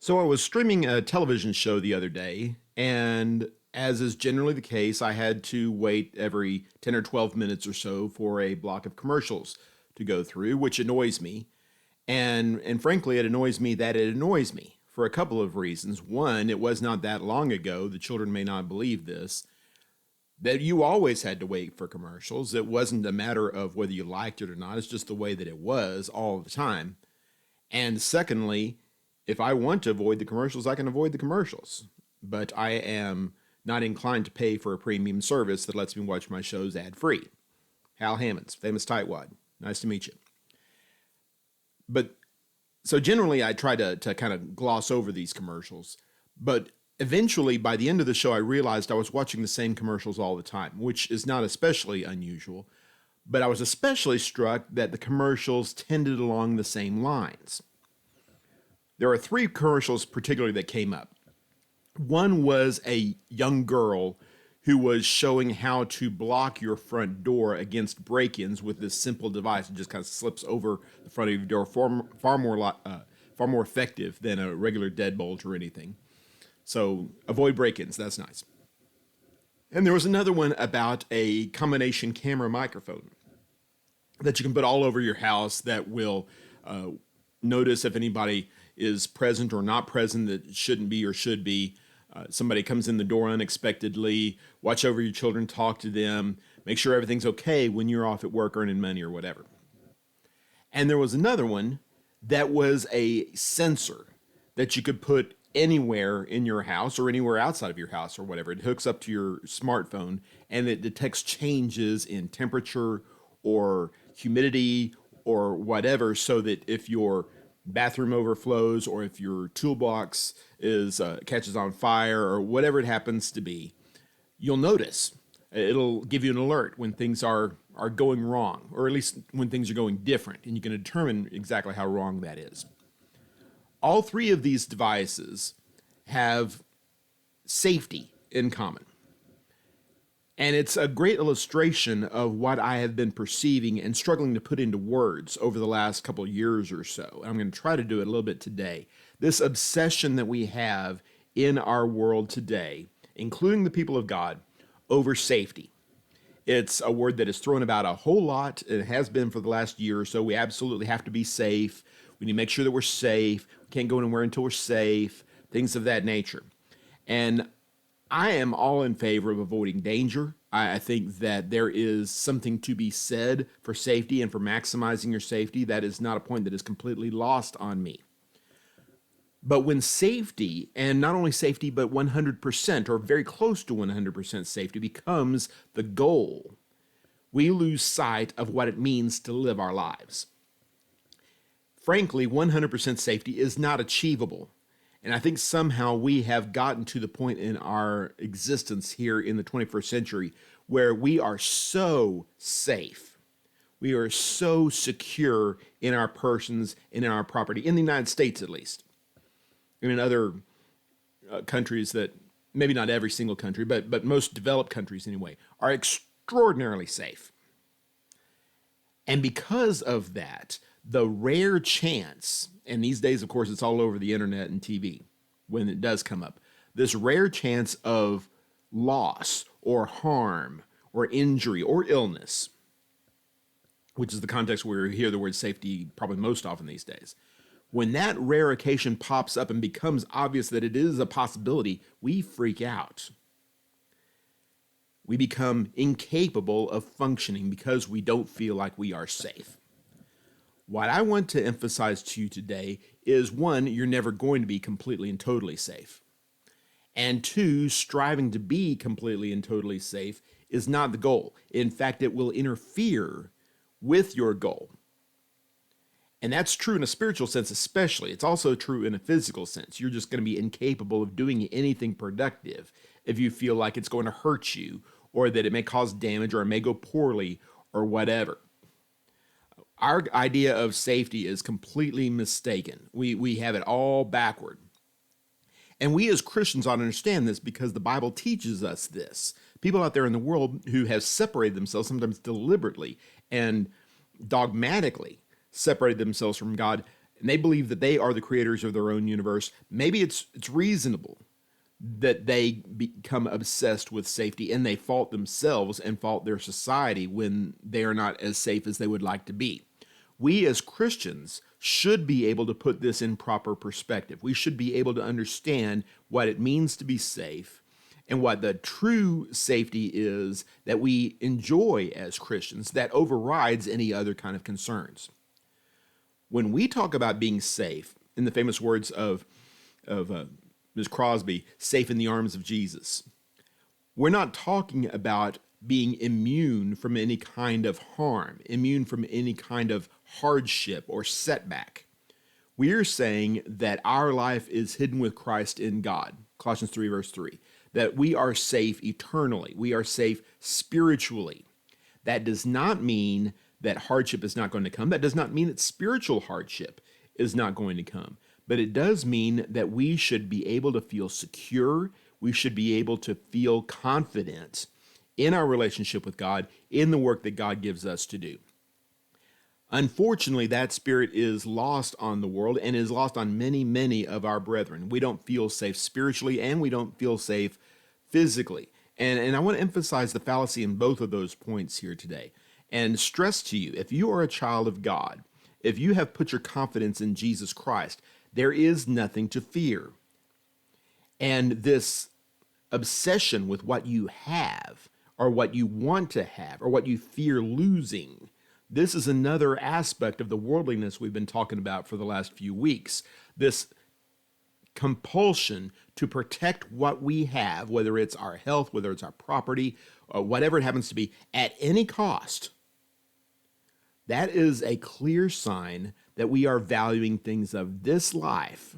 So I was streaming a television show the other day, and as is generally the case, I had to wait every 10 or 12 minutes or so for a block of commercials to go through, which annoys me. And frankly, it annoys me that it annoys me for a couple of reasons. One, it was not that long ago, the children may not believe this, that you always had to wait for commercials. It wasn't a matter of whether you liked it or not, it's just the way that it was all the time. And secondly, if I want to avoid the commercials, I can avoid the commercials. But I am not inclined to pay for a premium service that lets me watch my shows ad free. Hal Hammonds, famous tightwad. Nice to meet you. But so generally, I try to kind of gloss over these commercials. But eventually, by the end of the show, I realized I was watching the same commercials all the time, which is not especially unusual. But I was especially struck that the commercials tended along the same lines. There are three commercials particularly that came up. One was a young girl who was showing how to block your front door against break-ins with this simple device. It just kind of slips over the front of your door, far more effective than a regular deadbolt or anything. So avoid break-ins. That's nice. And there was another one about a combination camera microphone that you can put all over your house that will notice if anybody is present or not present that shouldn't be or should be. Somebody comes in the door unexpectedly, watch over your children, talk to them, make sure everything's okay when you're off at work earning money or whatever. And there was another one that was a sensor that you could put anywhere in your house or anywhere outside of your house or whatever. It hooks up to your smartphone and it detects changes in temperature or humidity or whatever, so that if your bathroom overflows or if your toolbox is catches on fire or whatever it happens to be, you'll notice. It'll give you an alert when things are going wrong, or at least when things are going different, and you can determine exactly how wrong that is. All three of these devices have safety in common. And it's a great illustration of what I have been perceiving and struggling to put into words over the last couple of years or so. I'm going to try to do it a little bit today. This obsession that we have in our world today, including the people of God, over safety. It's a word that is thrown about a whole lot. It has been for the last year or so. We absolutely have to be safe. We need to make sure that we're safe. We can't go anywhere until we're safe, things of that nature. And I am all in favor of avoiding danger. I think that there is something to be said for safety and for maximizing your safety. That is not a point that is completely lost on me. But when safety, and not only safety, but 100% or very close to 100% safety becomes the goal, we lose sight of what it means to live our lives. Frankly, 100% safety is not achievable. And I think somehow we have gotten to the point in our existence here in the 21st century where we are so safe. We are so secure in our persons and in our property, in the United States at least. And in other countries that, maybe not every single country, but most developed countries anyway, are extraordinarily safe. And because of that, the rare chance, and these days, of course, it's all over the internet and TV when it does come up, this rare chance of loss or harm or injury or illness, which is the context where we hear the word safety probably most often these days. When that rare occasion pops up and becomes obvious that it is a possibility, we freak out. We become incapable of functioning because we don't feel like we are safe. What I want to emphasize to you today is, one, you're never going to be completely and totally safe. And two, striving to be completely and totally safe is not the goal. In fact, it will interfere with your goal. And that's true in a spiritual sense especially. It's also true in a physical sense. You're just going to be incapable of doing anything productive if you feel like it's going to hurt you or that it may cause damage or it may go poorly or whatever. Our idea of safety is completely mistaken. We have it all backward. And we as Christians ought to understand this because the Bible teaches us this. People out there in the world who have separated themselves, sometimes deliberately and dogmatically separated themselves from God, and they believe that they are the creators of their own universe, maybe it's reasonable that they become obsessed with safety and they fault themselves and fault their society when they are not as safe as they would like to be. We as Christians should be able to put this in proper perspective. We should be able to understand what it means to be safe and what the true safety is that we enjoy as Christians that overrides any other kind of concerns. When we talk about being safe, in the famous words of Ms. Crosby, safe in the arms of Jesus, we're not talking about being immune from any kind of harm, immune from any kind of hardship or setback. We're saying that our life is hidden with Christ in God, Colossians 3, verse 3, that we are safe eternally. We are safe spiritually. That does not mean that hardship is not going to come. That does not mean that spiritual hardship is not going to come. But it does mean that we should be able to feel secure. We should be able to feel confident in our relationship with God, in the work that God gives us to do. Unfortunately, that spirit is lost on the world and is lost on many, many of our brethren. We don't feel safe spiritually and we don't feel safe physically. And I want to emphasize the fallacy in both of those points here today and stress to you, if you are a child of God, if you have put your confidence in Jesus Christ, there is nothing to fear. And this obsession with what you have or what you want to have or what you fear losing, this is another aspect of the worldliness we've been talking about for the last few weeks. This compulsion to protect what we have, whether it's our health, whether it's our property, or whatever it happens to be, at any cost. That is a clear sign that we are valuing things of this life,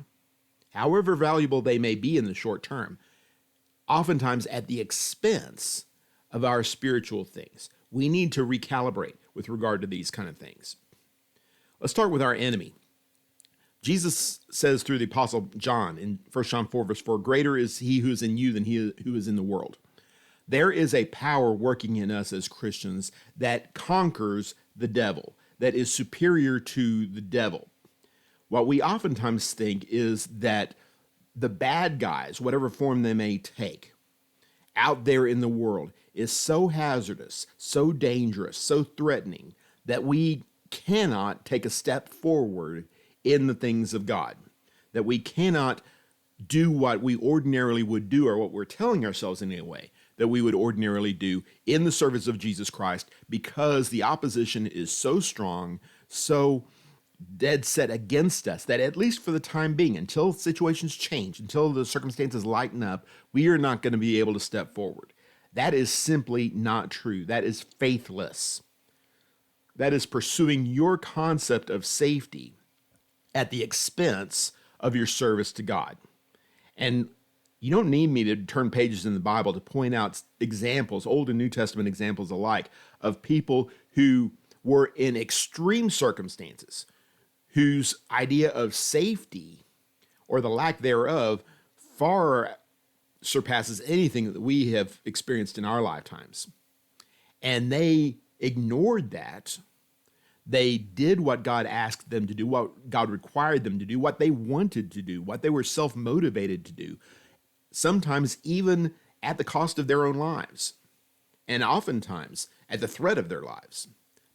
however valuable they may be in the short term, oftentimes at the expense of our spiritual things. We need to recalibrate with regard to these kind of things. Let's start with our enemy. Jesus says through the Apostle John in 1 John 4, verse 4, greater is he who is in you than he who is in the world. There is a power working in us as Christians that conquers the devil, that is superior to the devil. What we oftentimes think is that the bad guys, whatever form they may take, out there in the world is so hazardous, so dangerous, so threatening that we cannot take a step forward in the things of God, that we cannot do what we ordinarily would do or what we're telling ourselves in a way that we would ordinarily do in the service of Jesus Christ because the opposition is so strong, so dead set against us that at least for the time being, until situations change, until the circumstances lighten up, we are not going to be able to step forward. That is simply not true. That is faithless. That is pursuing your concept of safety at the expense of your service to God. And you don't need me to turn pages in the Bible to point out examples, Old and New Testament examples alike, of people who were in extreme circumstances, whose idea of safety or the lack thereof far surpasses anything that we have experienced in our lifetimes. And they ignored that. They did what God asked them to do, what God required them to do, what they wanted to do, what they were self-motivated to do, sometimes even at the cost of their own lives, and oftentimes at the threat of their lives.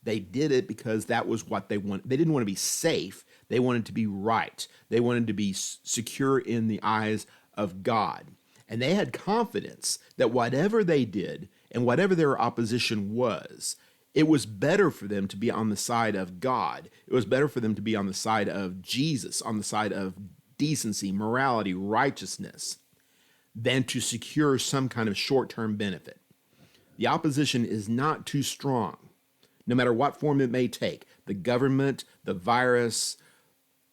They did it because that was what they wanted. They didn't want to be safe. They wanted to be right. They wanted to be secure in the eyes of God. And they had confidence that whatever they did and whatever their opposition was, it was better for them to be on the side of God. It was better for them to be on the side of Jesus, on the side of decency, morality, righteousness, than to secure some kind of short-term benefit. The opposition is not too strong, no matter what form it may take. The government, the virus,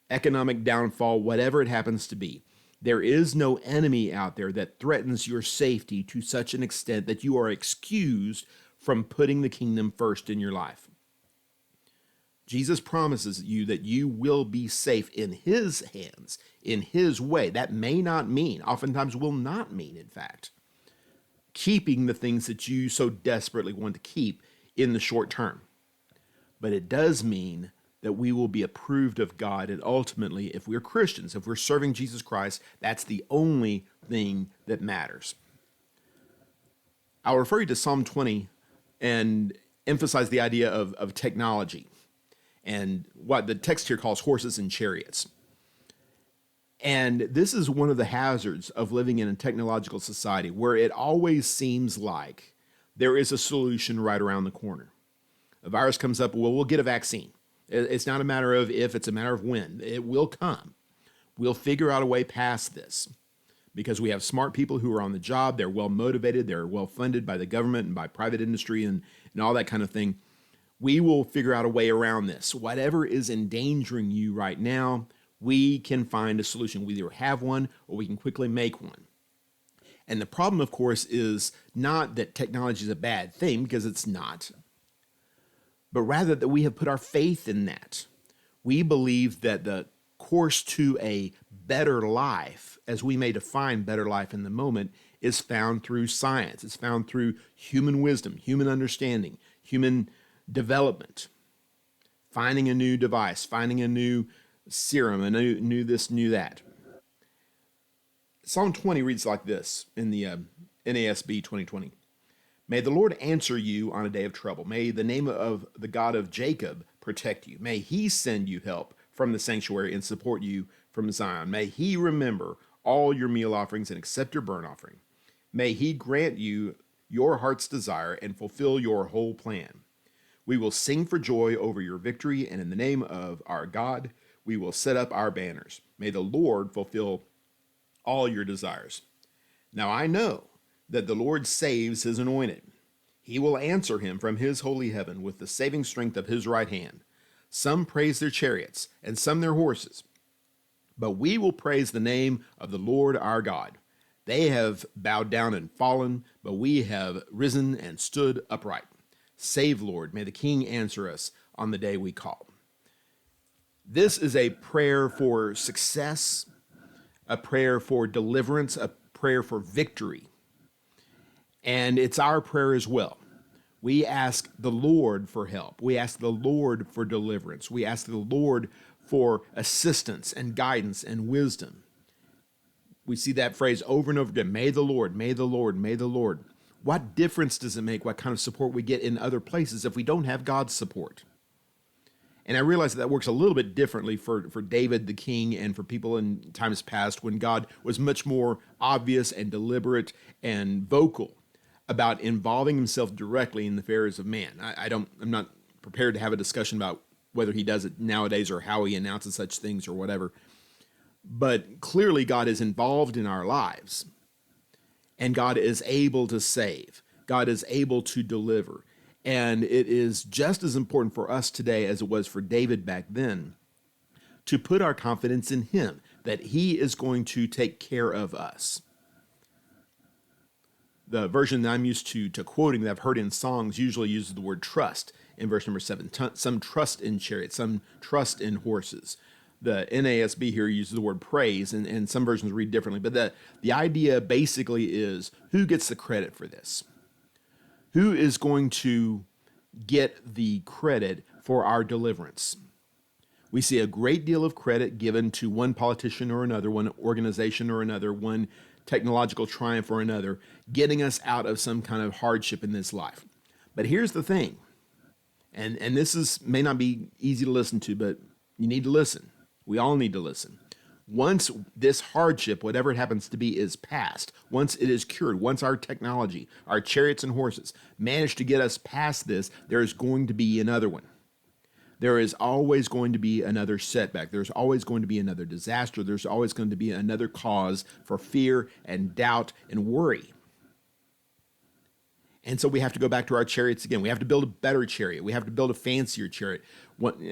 economic downfall, whatever it happens to be. There is no enemy out there that threatens your safety to such an extent that you are excused from putting the kingdom first in your life. Jesus promises you that you will be safe in his hands, in his way. That may not mean, oftentimes will not mean, in fact, keeping the things that you so desperately want to keep in the short term. But it does mean that we will be approved of God. And ultimately, if we're Christians, if we're serving Jesus Christ, that's the only thing that matters. I'll refer you to Psalm 20 and emphasize the idea of technology and what the text here calls horses and chariots. And this is one of the hazards of living in a technological society where it always seems like there is a solution right around the corner. A virus comes up, well, we'll get a vaccine. It's not a matter of if, it's a matter of when. It will come. We'll figure out a way past this because we have smart people who are on the job. They're well motivated. They're well funded by the government and by private industry and all that kind of thing. We will figure out a way around this. Whatever is endangering you right now, we can find a solution. We either have one or we can quickly make one. And the problem, of course, is not that technology is a bad thing, because it's not, but rather that we have put our faith in that. We believe that the course to a better life, as we may define better life in the moment, is found through science. It's found through human wisdom, human understanding, human development, finding a new device, finding a new serum, a new this, new that. Psalm 20 reads like this in the NASB 2020. May the Lord answer you on a day of trouble. May the name of the God of Jacob protect you. May he send you help from the sanctuary and support you from Zion. May he remember all your meal offerings and accept your burnt offering. May he grant you your heart's desire and fulfill your whole plan. We will sing for joy over your victory, and in the name of our God, we will set up our banners. May the Lord fulfill all your desires. Now I know that the Lord saves his anointed. He will answer him from his holy heaven with the saving strength of his right hand. Some praise their chariots and some their horses, but we will praise the name of the Lord our God. They have bowed down and fallen, but we have risen and stood upright. Save, Lord, may the King answer us on the day we call. This is a prayer for success, a prayer for deliverance, a prayer for victory. And it's our prayer as well. We ask the Lord for help. We ask the Lord for deliverance. We ask the Lord for assistance and guidance and wisdom. We see that phrase over and over again. May the Lord, may the Lord, may the Lord. What difference does it make what kind of support we get in other places if we don't have God's support? And I realize that works a little bit differently for David the king and for people in times past when God was much more obvious and deliberate and vocal about involving himself directly in the affairs of man. I'm not prepared to have a discussion about whether he does it nowadays or how he announces such things or whatever. But clearly God is involved in our lives, and God is able to save. God is able to deliver. And it is just as important for us today as it was for David back then to put our confidence in him, that he is going to take care of us. The version that I'm used to quoting that I've heard in songs usually uses the word trust in verse number 7. Some trust in chariots, some trust in horses. The NASB here uses the word praise, and some versions read differently. But the idea basically is, who gets the credit for this? Who is going to get the credit for our deliverance? We see a great deal of credit given to one politician or another, one organization or another, one technological triumph or another, getting us out of some kind of hardship in this life. But here's the thing, and this may not be easy to listen to, but you need to listen. We all need to listen. Once this hardship, whatever it happens to be, is past, once it is cured, once our technology, our chariots and horses manage to get us past this, there is going to be another one. There is always going to be another setback. There's always going to be another disaster. There's always going to be another cause for fear and doubt and worry. And so we have to go back to our chariots again. We have to build a better chariot. We have to build a fancier chariot.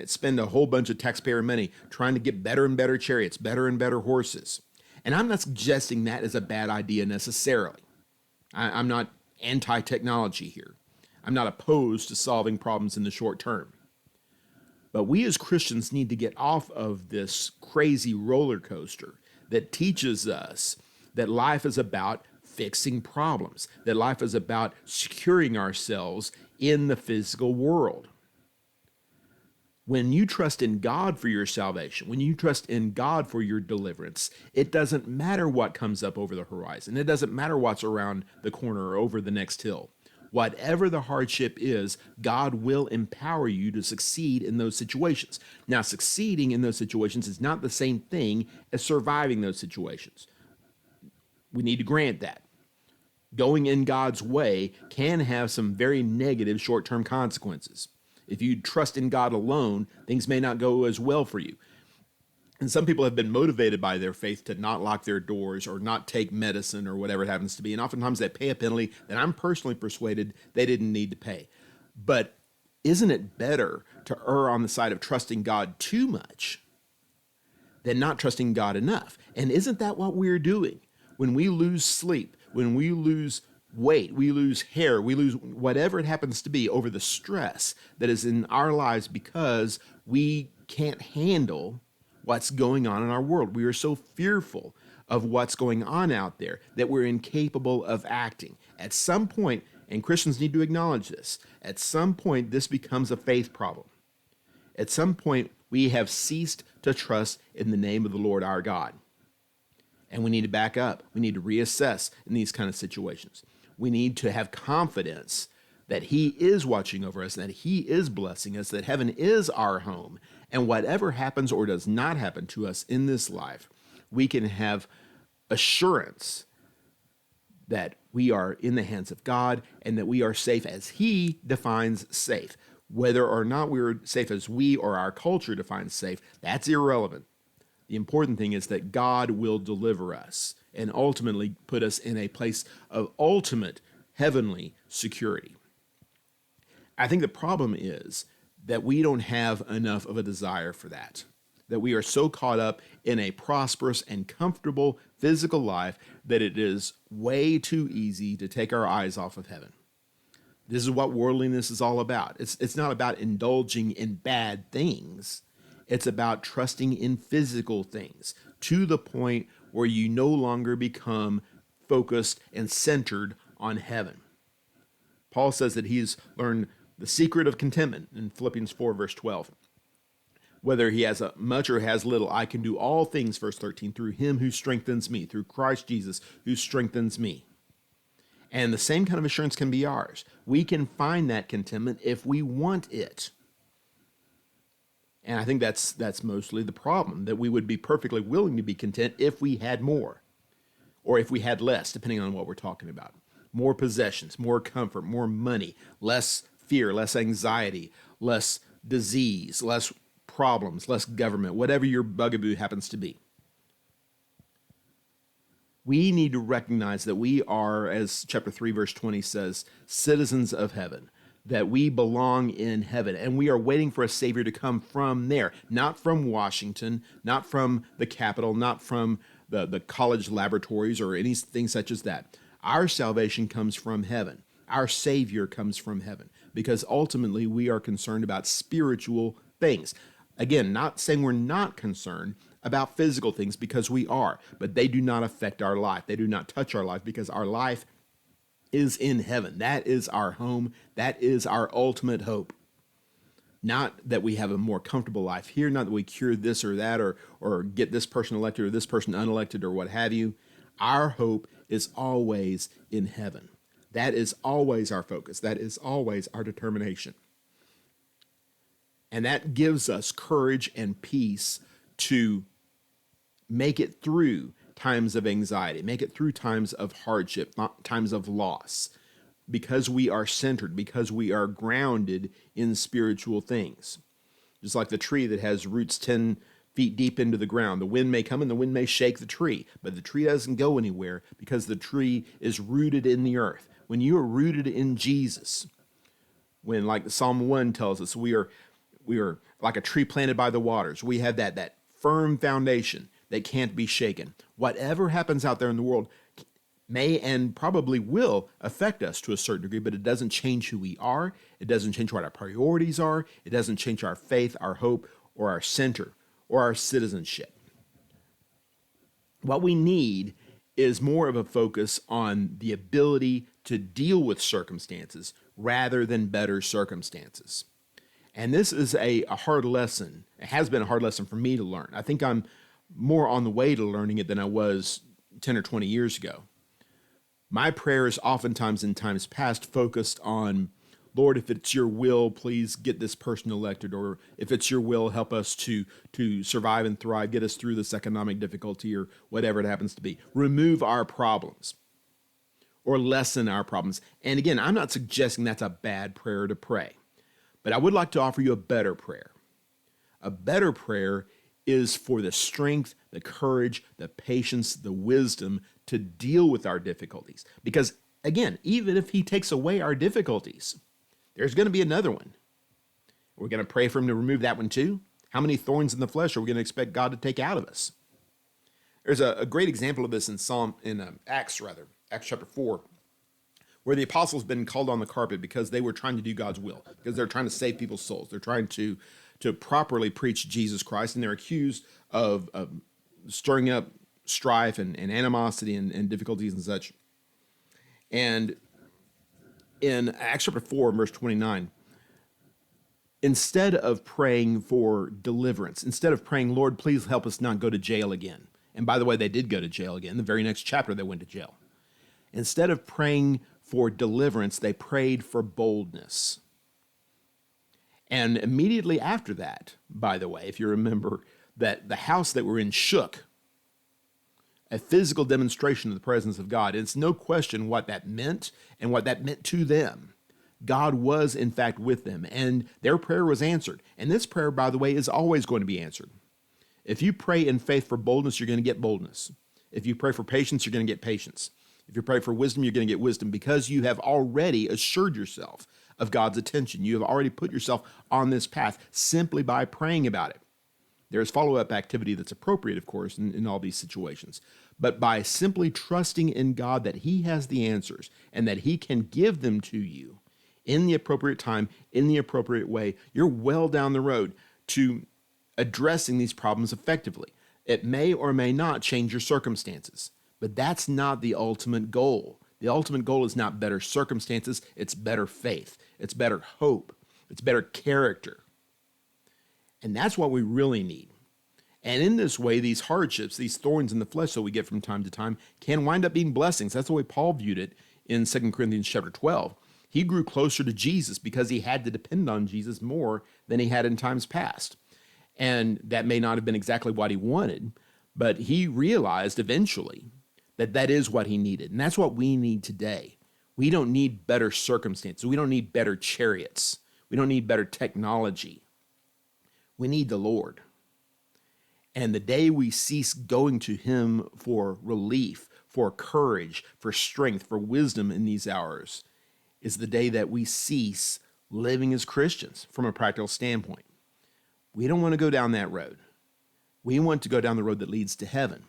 Spend a whole bunch of taxpayer money trying to get better and better chariots, better and better horses. And I'm not suggesting that is a bad idea necessarily. I'm not anti-technology here. I'm not opposed to solving problems in the short term. But we as Christians need to get off of this crazy roller coaster that teaches us that life is about fixing problems, that life is about securing ourselves in the physical world. When you trust in God for your salvation, when you trust in God for your deliverance, it doesn't matter what comes up over the horizon. It doesn't matter what's around the corner or over the next hill. Whatever the hardship is, God will empower you to succeed in those situations. Now, succeeding in those situations is not the same thing as surviving those situations. We need to grant that. Going in God's way can have some very negative short-term consequences. If you trust in God alone, things may not go as well for you. And some people have been motivated by their faith to not lock their doors or not take medicine or whatever it happens to be. And oftentimes they pay a penalty that I'm personally persuaded they didn't need to pay. But isn't it better to err on the side of trusting God too much than not trusting God enough? And isn't that what we're doing? When we lose sleep, when we lose weight, we lose hair, we lose whatever it happens to be over the stress that is in our lives because we can't handle what's going on in our world. We are so fearful of what's going on out there that we're incapable of acting. At some point, and Christians need to acknowledge this, at some point this becomes a faith problem. At some point, we have ceased to trust in the name of the Lord our God. And we need to back up. We need to reassess in these kind of situations. We need to have confidence that He is watching over us, that He is blessing us, that heaven is our home. And whatever happens or does not happen to us in this life, we can have assurance that we are in the hands of God and that we are safe as He defines safe. Whether or not we're safe as we or our culture defines safe, that's irrelevant. The important thing is that God will deliver us and ultimately put us in a place of ultimate heavenly security. I think the problem is that we don't have enough of a desire for that we are so caught up in a prosperous and comfortable physical life that it is way too easy to take our eyes off of heaven. This is what worldliness is all about. It's not about indulging in bad things. It's about trusting in physical things to the point where you no longer become focused and centered on heaven. Paul says that he's learned the secret of contentment in Philippians 4, verse 12. Whether he has much or has little, I can do all things, verse 13, through Him who strengthens me, through Christ Jesus who strengthens me. And the same kind of assurance can be ours. We can find that contentment if we want it. And I think that's mostly the problem, that we would be perfectly willing to be content if we had more, or if we had less, depending on what we're talking about. More possessions, more comfort, more money, less fear, less anxiety, less disease, less problems, less government, whatever your bugaboo happens to be. We need to recognize that we are, as chapter 3, verse 20 says, citizens of heaven, that we belong in heaven, and we are waiting for a Savior to come from there, not from Washington, not from the Capitol, not from the college laboratories or anything such as that. Our salvation comes from heaven. Our Savior comes from heaven, because ultimately we are concerned about spiritual things. Again, not saying we're not concerned about physical things, because we are, but they do not affect our life. They do not touch our life, because our life is in heaven. That is our home. That is our ultimate hope. Not that we have a more comfortable life here, not that we cure this or that, or get this person elected or this person unelected or what have you. Our hope is always in heaven. That is always our focus. That is always our determination. And that gives us courage and peace to make it through times of anxiety, make it through times of hardship, times of loss, because we are centered, because we are grounded in spiritual things. Just like the tree that has roots 10 feet deep into the ground. The wind may come and the wind may shake the tree, but the tree doesn't go anywhere because the tree is rooted in the earth. When you are rooted in Jesus, when, like Psalm 1 tells us, we are like a tree planted by the waters. We have that firm foundation that can't be shaken. Whatever happens out there in the world may and probably will affect us to a certain degree, but it doesn't change who we are. It doesn't change what our priorities are. It doesn't change our faith, our hope, or our center, or our citizenship. What we need is more of a focus on the ability to deal with circumstances rather than better circumstances. And this is a hard lesson. It has been a hard lesson for me to learn. I think I'm more on the way to learning it than I was 10 or 20 years ago. My prayers oftentimes in times past focused on, Lord, if it's your will, please get this person elected, or if it's your will, help us to survive and thrive, get us through this economic difficulty or whatever it happens to be. Remove our problems or lessen our problems. And again, I'm not suggesting that's a bad prayer to pray, but I would like to offer you a better prayer. A better prayer is for the strength, the courage, the patience, the wisdom to deal with our difficulties. Because again, even if he takes away our difficulties, there's going to be another one. We're going to pray for him to remove that one too. How many thorns in the flesh are we going to expect God to take out of us? There's a great example of this in Acts chapter 4, where the apostles been called on the carpet because they were trying to do God's will, because they're trying to save people's souls. They're trying to properly preach Jesus Christ, and they're accused of stirring up strife and animosity and difficulties and such. And in Acts chapter 4, verse 29, instead of praying for deliverance, instead of praying, Lord, please help us not go to jail again. And by the way, they did go to jail again. The very next chapter, they went to jail. Instead of praying for deliverance, they prayed for boldness. And immediately after that, by the way, if you remember, that the house that we're in shook, a physical demonstration of the presence of God. It's no question what that meant and what that meant to them. God was, in fact, with them, and their prayer was answered. And this prayer, by the way, is always going to be answered. If you pray in faith for boldness, you're going to get boldness. If you pray for patience, you're going to get patience. If you pray for wisdom, you're going to get wisdom, because you have already assured yourself of God's attention. You have already put yourself on this path simply by praying about it. There's follow-up activity that's appropriate, of course, in all these situations. But by simply trusting in God that he has the answers and that he can give them to you in the appropriate time, in the appropriate way, you're well down the road to addressing these problems effectively. It may or may not change your circumstances, but that's not the ultimate goal. The ultimate goal is not better circumstances, it's better faith, it's better hope, it's better character. And that's what we really need. And in this way, these hardships, these thorns in the flesh that we get from time to time, can wind up being blessings. That's the way Paul viewed it in 2 Corinthians chapter 12. He grew closer to Jesus because he had to depend on Jesus more than he had in times past. And that may not have been exactly what he wanted, but he realized eventually that that is what he needed. And that's what we need today. We don't need better circumstances. We don't need better chariots. We don't need better technology. We need the Lord. And the day we cease going to him for relief, for courage, for strength, for wisdom in these hours is the day that we cease living as Christians from a practical standpoint. We don't want to go down that road. We want to go down the road that leads to heaven.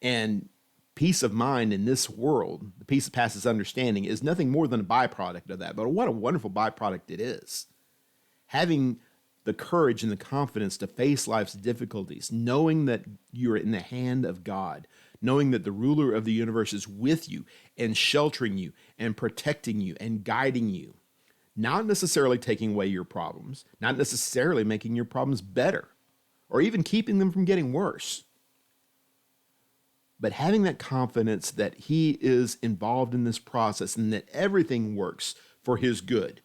And peace of mind in this world, the peace that passes understanding, is nothing more than a byproduct of that. But what a wonderful byproduct it is. Having the courage and the confidence to face life's difficulties, knowing that you're in the hand of God, knowing that the ruler of the universe is with you and sheltering you and protecting you and guiding you, not necessarily taking away your problems, not necessarily making your problems better, or even keeping them from getting worse, but having that confidence that he is involved in this process and that everything works for his good.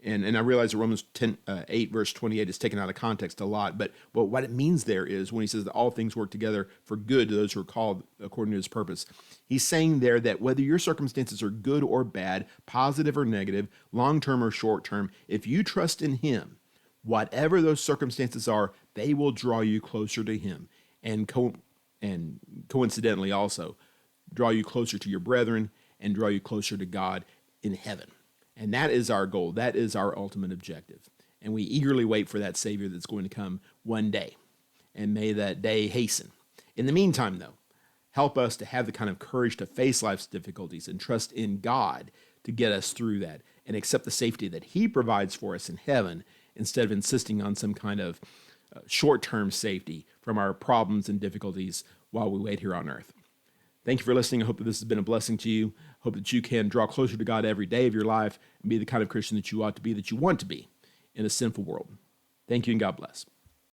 And I realize that Romans 8, verse 28 is taken out of context a lot, but what it means there is when he says that all things work together for good to those who are called according to his purpose. He's saying there that whether your circumstances are good or bad, positive or negative, long-term or short-term, if you trust in him, whatever those circumstances are, they will draw you closer to him. And coincidentally also, draw you closer to your brethren and draw you closer to God in heaven. And that is our goal. That is our ultimate objective. And we eagerly wait for that Savior that's going to come one day. And may that day hasten. In the meantime, though, help us to have the kind of courage to face life's difficulties and trust in God to get us through that and accept the safety that he provides for us in heaven instead of insisting on some kind of short-term safety from our problems and difficulties while we wait here on earth. Thank you for listening. I hope that this has been a blessing to you. Hope that you can draw closer to God every day of your life and be the kind of Christian that you ought to be, that you want to be in a sinful world. Thank you, and God bless.